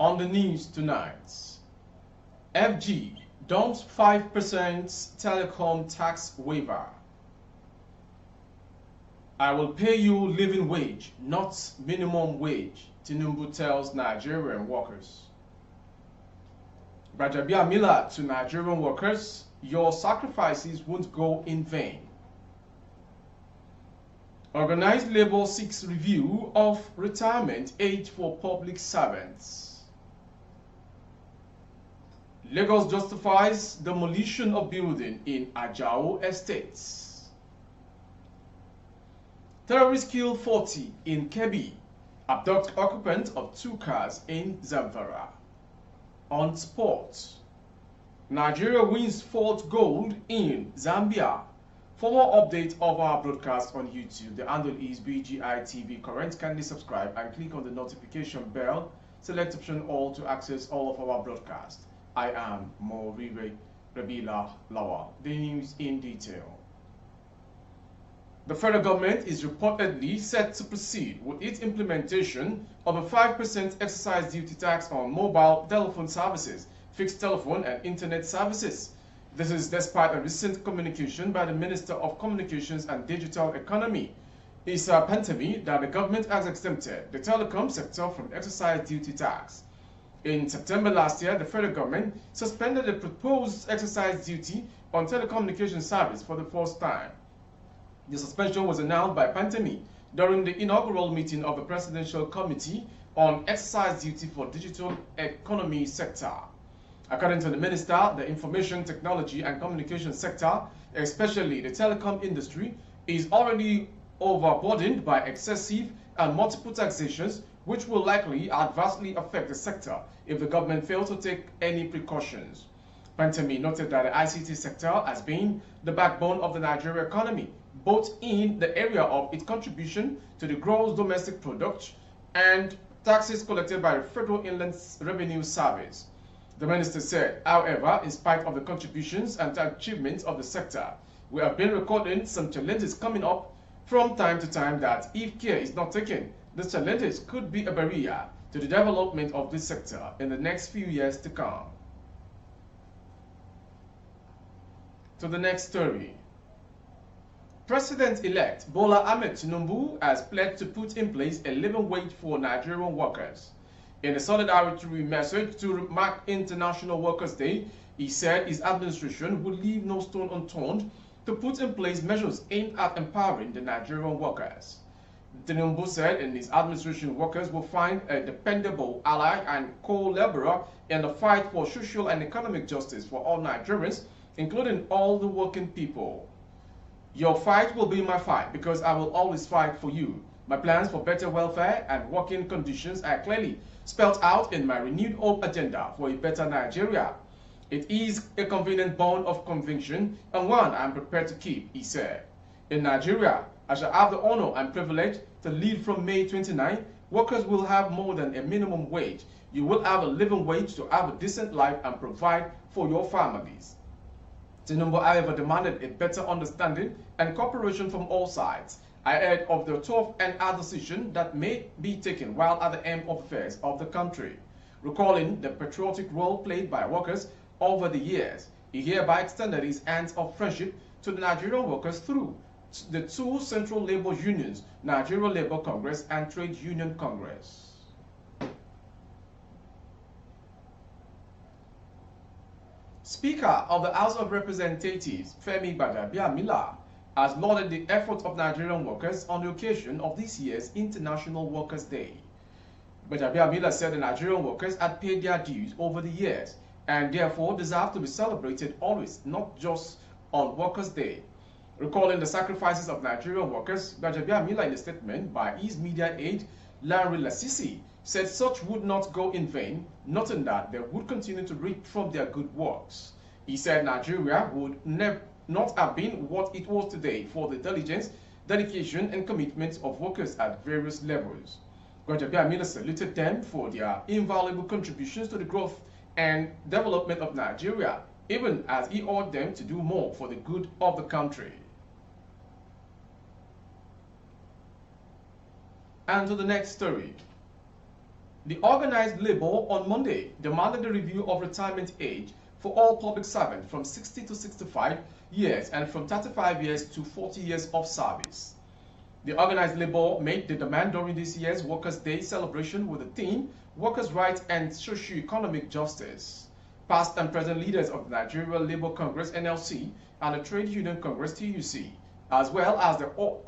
On the news tonight, FG dumps 5% telecom tax waiver. I will pay you living wage, not minimum wage, Tinubu tells Nigerian workers. Gbajabiamila to Nigerian workers, your sacrifices won't go in vain. Organized labor seeks review of retirement age for public servants. Lagos justifies demolition of building in Ajao estates. Terrorists kill 40 in Kebbi, abduct occupant of 2 cars in Zamfara. On sports, Nigeria wins 4th gold in Zambia. For more updates of our broadcast on YouTube, the handle is BGI TV Current. Kindly subscribe and click on the notification bell. Select option all to access all of our broadcasts. I am Moribe Rabila Lawal. The news in detail. The federal government is reportedly set to proceed with its implementation of a 5% excise duty tax on mobile telephone services, fixed telephone and internet services. This is despite a recent communication by the Minister of Communications and Digital Economy, Issa Pantami, that the government has exempted the telecom sector from excise duty tax. In September last year, the federal government suspended the proposed excise duty on telecommunication service for the first time. The suspension was announced by Pantami during the inaugural meeting of the Presidential Committee on Excise Duty for Digital Economy Sector. According to the minister, the information technology and communication sector, especially the telecom industry, is already overburdened by excessive and multiple taxations, which will likely adversely affect the sector if the government fails to take any precautions. Pantami noted that the ICT sector has been the backbone of the Nigerian economy, both in the area of its contribution to the gross domestic product and taxes collected by the Federal Inland Revenue Service. The minister said, however, in spite of the contributions and achievements of the sector, we have been recording some challenges coming up from time to time that, if care is not taken, these challenges could be a barrier to the development of this sector in the next few years to come. To the next story. President-elect Bola Ahmed Tinubu has pledged to put in place a living wage for Nigerian workers. In a solidarity message to mark International Workers' Day, he said his administration would leave no stone unturned to put in place measures aimed at empowering the Nigerian workers. Tinubu said in his administration, workers will find a dependable ally and co-laborer in the fight for social and economic justice for all Nigerians, including all the working people. Your fight will be my fight because I will always fight for you. My plans for better welfare and working conditions are clearly spelled out in my renewed hope agenda for a better Nigeria. It is a convenient bond of conviction and one I am prepared to keep, he said. In Nigeria, I shall have the honor and privilege to lead from May 29. Workers will have more than a minimum wage. You will have a living wage to have a decent life and provide for your families. Tinubu, however, demanded a better understanding and cooperation from all sides, ahead of the tough and hard decision that may be taken while at the end of affairs of the country. Recalling the patriotic role played by workers over the years, he hereby extended his hands of friendship to the Nigerian workers through the 2 central labor unions, Nigeria Labour Congress and Trade Union Congress. Speaker of the House of Representatives, Femi Gbajabiamila, has lauded the efforts of Nigerian workers on the occasion of this year's International Workers' Day. Gbajabiamila said the Nigerian workers had paid their dues over the years and therefore deserve to be celebrated always, not just on Workers' Day. Recalling the sacrifices of Nigerian workers, Gbajabiamila, in a statement by his media aide, Larry Lasisi, said such would not go in vain, noting that they would continue to reap from their good works. He said Nigeria would not have been what it was today for the diligence, dedication, and commitment of workers at various levels. Gbajabiamila saluted them for their invaluable contributions to the growth and development of Nigeria, even as he urged them to do more for the good of the country. And to the next story. The organized labor on Monday demanded a review of retirement age for all public servants from 60 to 65 years and from 35 years to 40 years of service. The organized labor made the demand during this year's Workers' Day celebration with the theme Workers' Rights and Socio-Economic Justice. Past and present leaders of the Nigeria Labour Congress (NLC) and the Trade Union Congress (TUC), as well as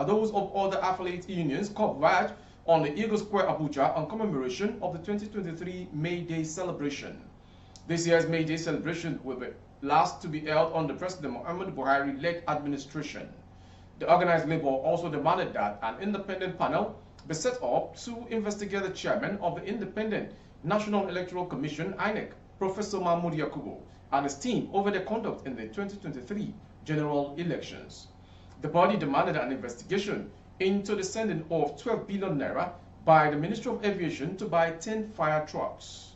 those of other affiliate unions, converged on the Eagle Square, Abuja, on commemoration of the 2023 May Day celebration. This year's May Day celebration will be last to be held under President Muhammadu Buhari-led administration. The organized labor also demanded that an independent panel be set up to investigate the chairman of the Independent National Electoral Commission (INEC), Professor Mahmoud Yakubu, and his team over their conduct in the 2023 general elections. The body demanded an investigation into the sending of 12 billion naira by the Ministry of Aviation to buy 10 fire trucks.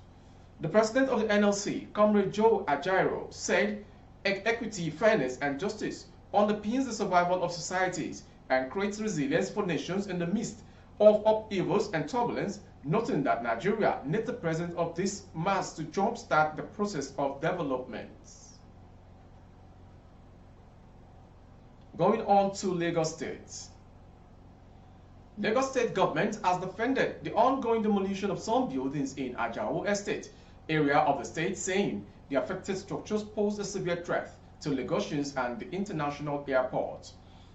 The president of the NLC, Comrade Joe Ajaero, said equity, fairness, and justice underpins the survival of societies and creates resilience for nations in the midst of upheavals and turbulence, noting that Nigeria needs the presence of this mass to jumpstart the process of development. Going on to Lagos State. Lagos State government has defended the ongoing demolition of some buildings in Ajao Estate area of the state, saying the affected structures pose a severe threat to Lagosians and the international airport.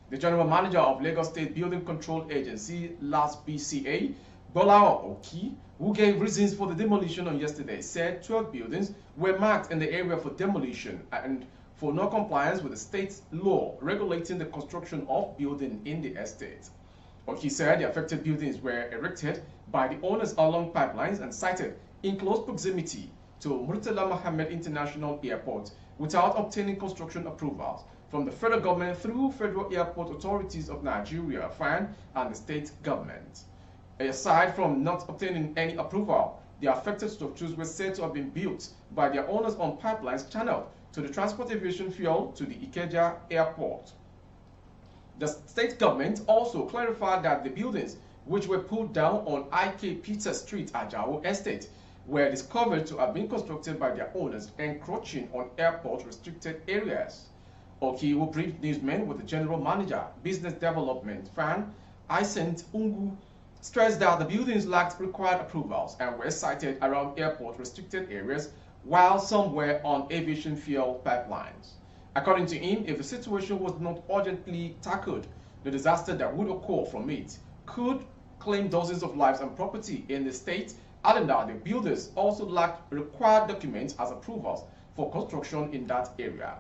The general manager of Lagos State Building Control Agency, last BCA, Bolao Oki, who gave reasons for the demolition on yesterday, said 12 buildings were marked in the area for demolition and for non-compliance with the state's law regulating the construction of buildings in the estate. Oki said the affected buildings were erected by the owners along pipelines and sited in close proximity to Murtala Mohammed International Airport without obtaining construction approvals from the federal government through Federal Airport Authorities of Nigeria, FAN, and the state government. Aside from not obtaining any approval, the affected structures were said to have been built by their owners on pipelines channeled to the transport aviation fuel to the Ikeja Airport. The state government also clarified that the buildings, which were pulled down on I.K. Peter Street, Ajao Estate, were discovered to have been constructed by their owners, encroaching on airport restricted areas. Oki, who briefed newsmen with the general manager, business development, FAN, Isent Ungu, stressed that the buildings lacked required approvals and were sited around airport restricted areas, while some were on aviation fuel pipelines. According to him, if the situation was not urgently tackled, the disaster that would occur from it could claim dozens of lives and property in the state, adding that the builders also lacked required documents as approvals for construction in that area,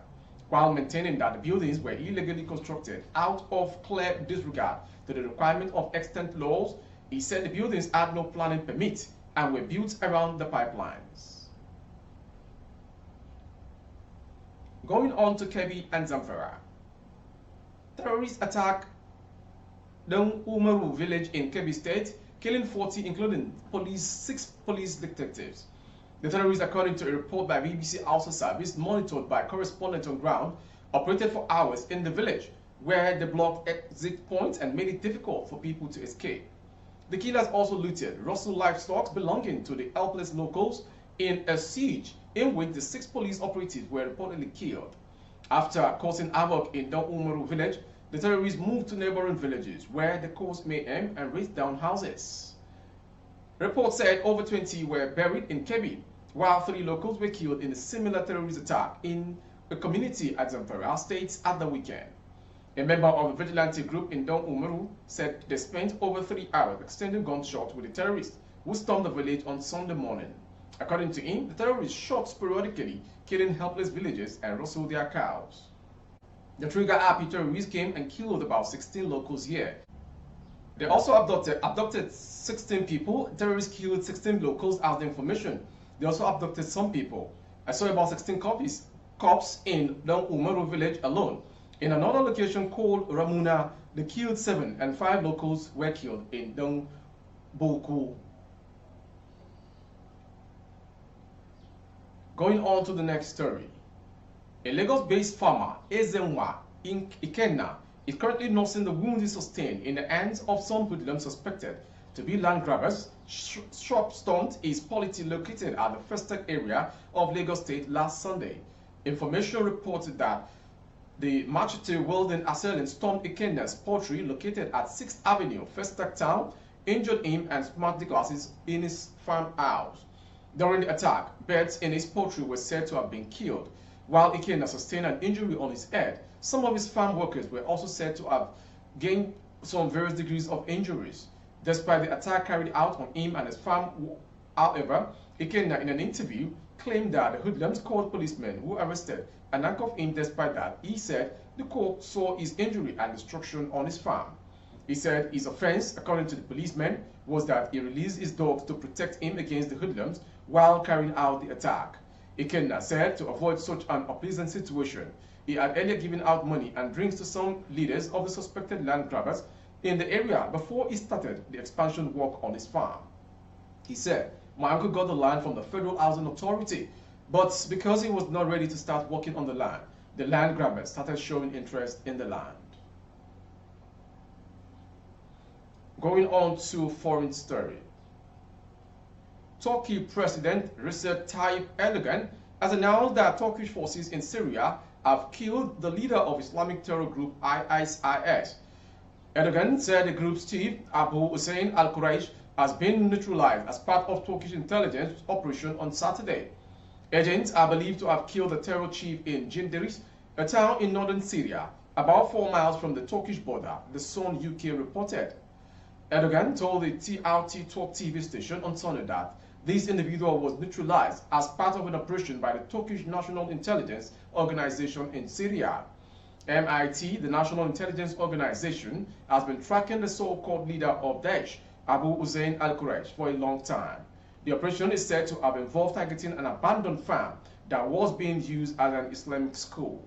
while maintaining that the buildings were illegally constructed out of clear disregard to the requirement of extant laws. He said the buildings had no planning permit and were built around the pipelines. Going on to Kebbi and Zamfara. Terrorist attack Don Umaru village in Kebbi State, killing 40, including 6 police detectives. The terrorists, according to a report by BBC Hausa Service, monitored by correspondents on ground, operated for hours in the village, where they blocked exit points and made it difficult for people to escape. The killers also looted Russell livestock belonging to the helpless locals in a siege in which the 6 police operatives were reportedly killed. After causing havoc in Don Umaru village, the terrorists moved to neighboring villages where they caused mayhem and razed down houses. Reports said over 20 were buried in Kebbi, while 3 locals were killed in a similar terrorist attack in a community at Zamfara State at the weekend. A member of the vigilante group in Don Umaru said they spent over 3 hours exchanging gunshots with the terrorists who stormed the village on Sunday morning. According to him, the terrorists shot sporadically, killing helpless villagers and rustled their cows. The trigger-happy terrorists came and killed about 16 locals here. They also abducted 16 people. Terrorists killed 16 locals as the information. They also abducted some people. I saw about 16 cops in Don Umaru village alone. In another location called Ramuna, they killed 7 and 5 locals were killed in Don Boku. Going on to the next story. A Lagos-based farmer, Ezenwa in Ikenna, is currently nursing the wounds he sustained in the hands of some hoodlums suspected to be land grabbers. Shop stormed his polity located at the Festac area of Lagos State last Sunday. Information reported that the machete-wielding assailant stormed Ikenna's poultry located at 6th Avenue, Festac Town, injured him and smashed the glasses in his farmhouse. During the attack, birds in his poultry were said to have been killed, while Ikenna sustained an injury on his head. Some of his farm workers were also said to have gained some various degrees of injuries. Despite the attack carried out on him and his farm, however, Ikenna, in an interview, claimed that the hoodlums called policemen who arrested and handcuffed him. Despite that, he said the court saw his injury and destruction on his farm. He said his offense, according to the policeman, was that he released his dogs to protect him against the hoodlums while carrying out the attack. Ikenna said to avoid such an unpleasant situation, he had earlier given out money and drinks to some leaders of the suspected land grabbers in the area before he started the expansion work on his farm. He said, "My uncle got the land from the Federal Housing Authority, but because he was not ready to start working on the land grabbers started showing interest in the land." Going on to foreign story. Turkey President Recep Tayyip Erdogan has announced that Turkish forces in Syria have killed the leader of Islamic terror group ISIS. Erdogan said the group's chief, Abu Hussein al-Quraysh, has been neutralized as part of Turkish intelligence operation on Saturday. Agents are believed to have killed the terror chief in Jindiris, a town in northern Syria, about 4 miles from the Turkish border, the Sun UK reported. Erdogan told the TRT Talk TV station on Sunday that this individual was neutralized as part of an operation by the Turkish National Intelligence Organization in Syria. MIT, the National Intelligence Organization, has been tracking the so-called leader of Daesh, Abu Hussein al-Quraysh, for a long time. The operation is said to have involved targeting an abandoned farm that was being used as an Islamic school.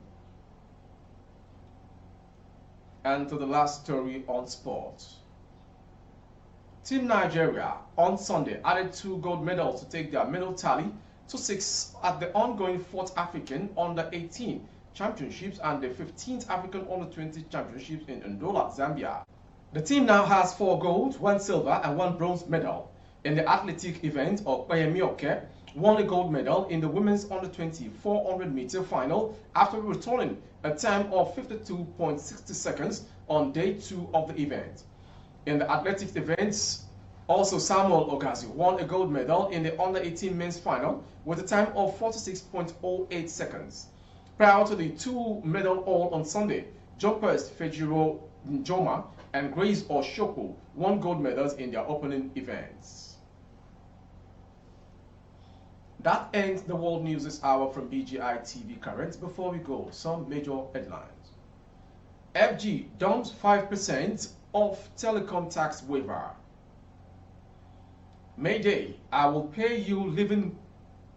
And to the last story on sports. Team Nigeria on Sunday added 2 gold medals to take their medal tally to 6 at the ongoing 4th African Under-18 Championships and the 15th African Under-20 Championships in Ndola, Zambia. The team now has 4 gold, 1 silver and 1 bronze medal. In the athletic event, Okpeyemi won a gold medal in the women's Under-20 400-meter final after returning a time of 52.60 seconds on day 2 of the event. In the athletics events, also Samuel Ogazi won a gold medal in the Under-18 men's final with a time of 46.08 seconds. Prior to the 2-medal haul on Sunday, jumpers Fejiro Njoma and Grace Oshoku won gold medals in their opening events. That ends the World News this hour from BGI TV Current. Before we go, some major headlines. FG dumps 5% of telecom tax waiver. Mayday, I will pay you living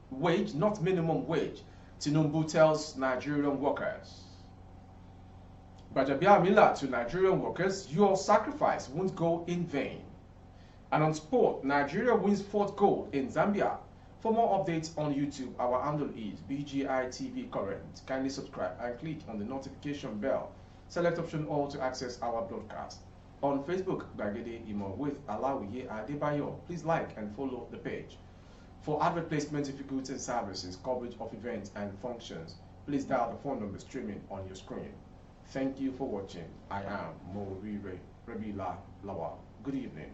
wage, not minimum wage, Tinubu tells Nigerian workers. Bajabiamila to Nigerian workers, your sacrifice won't go in vain. And on sport, Nigeria wins 4th gold in Zambia. For more updates on YouTube, our handle is BGI TV Current. Kindly subscribe and click on the notification bell. Select option all to access our broadcast. On Facebook, Bagede Imo with Alawiye Adebayo. Please like and follow the page. For advert placement of goods and services, coverage of events and functions, please dial the phone number streaming on your screen. Thank you for watching. I am Morire Rebila Lawal. Good evening.